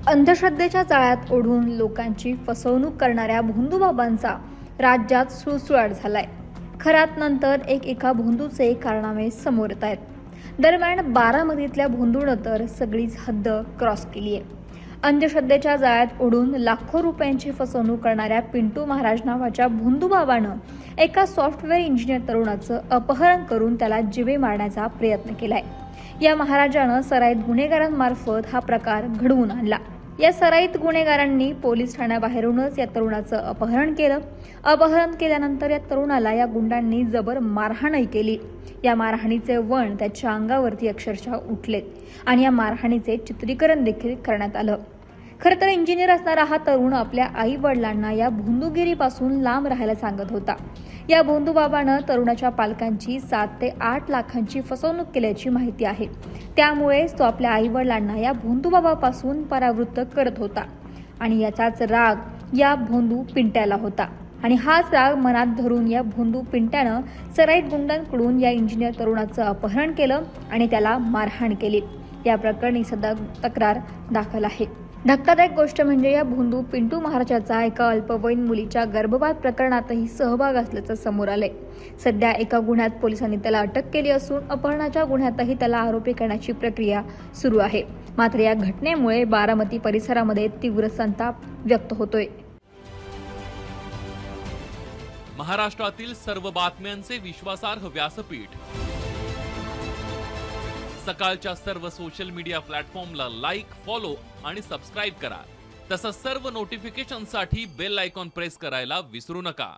अंधश्रद्धेच्या जाळ्यात ओढून लोकांची फसवणूक करणाऱ्या भोंदूबाबांचा राज्यात सुळसुळाट झालाय। खरात नंतर एका भोंदूचे कारनामे समोर येत आहेत। दरम्यान बारामतीतल्या भोंदूनं तर सगळीच हद्द क्रॉस केली आहे। अंधश्रद्धेच्या जाळ्यात ओढून लाखो रुपयांची फसवणूक करणाऱ्या पिंटू महाराज नावाच्या भोंदूबाबानं एका सॉफ्टवेअर इंजिनियर तरुणाचं अपहरण करून त्याला जिवे मारण्याचा प्रयत्न केलाय। या महाराजानं सराईत गुन्हेगारांमार्फत हा प्रकार घडवून आणला। या सराईत गुन्हेगारांनी पोलीस ठाण्याबाहेरूनच या तरुणाचं अपहरण केलं। अपहरण केल्यानंतर या तरुणाला या गुंडांनी जबर मारहाणही केली। या मारहाणीचे वण त्याच्या अंगावरती अक्षरशः उठलेत आणि या मारहाणीचे चित्रीकरण देखील करण्यात आलं। खरं तर इंजिनियर असणारा हा तरुण आपल्या आई वडिलांना या भोंदूगिरीपासून लांब राहायला सांगत होता। या भोंदूबाबानं तरुणाच्या पालकांची 7 ते 8 लाखांची फसवणूक केल्याची माहिती आहे। त्यामुळेच तो आपल्या आई वडिलांना या भोंदूबाबापासून परावृत्त करत होता आणि याचाच राग या भोंदू पिंट्याला होता आणि हाच राग मनात धरून या भोंदू पिंट्यानं सराईत गुंडांकडून या इंजिनियर तरुणाचं अपहरण केलं आणि त्याला मारहाण केली। या प्रकरणी सध्या तक्रार दाखल आहे। धक्कादायक गोष्ट म्हणजे या भोंदू पिंटू महाराजाचा एका अल्पवयीन मुलीच्या गर्भपात प्रकरणातही सहभाग असल्याचं समोर आलंय। सध्या एका गुन्ह्यात पोलिसांनी त्याला अटक केली असून अपहरणाच्या गुन्ह्यातही त्याला आरोपी करण्याची प्रक्रिया सुरू आहे। मात्र या घटनेमुळे बारामती परिसरामध्ये तीव्र संताप व्यक्त होतोय। महाराष्ट्रातील सर्व बातम्यांचे विश्वासार्ह व्यासपीठ, सकाळच्या सर्व सोशल मीडिया प्लॅटफॉर्मला लाईक, फॉलो आणि सबस्क्राईब करा। तसंच सर्व नोटिफिकेशनसाठी बेल आयकॉन प्रेस करायला विसरू नका।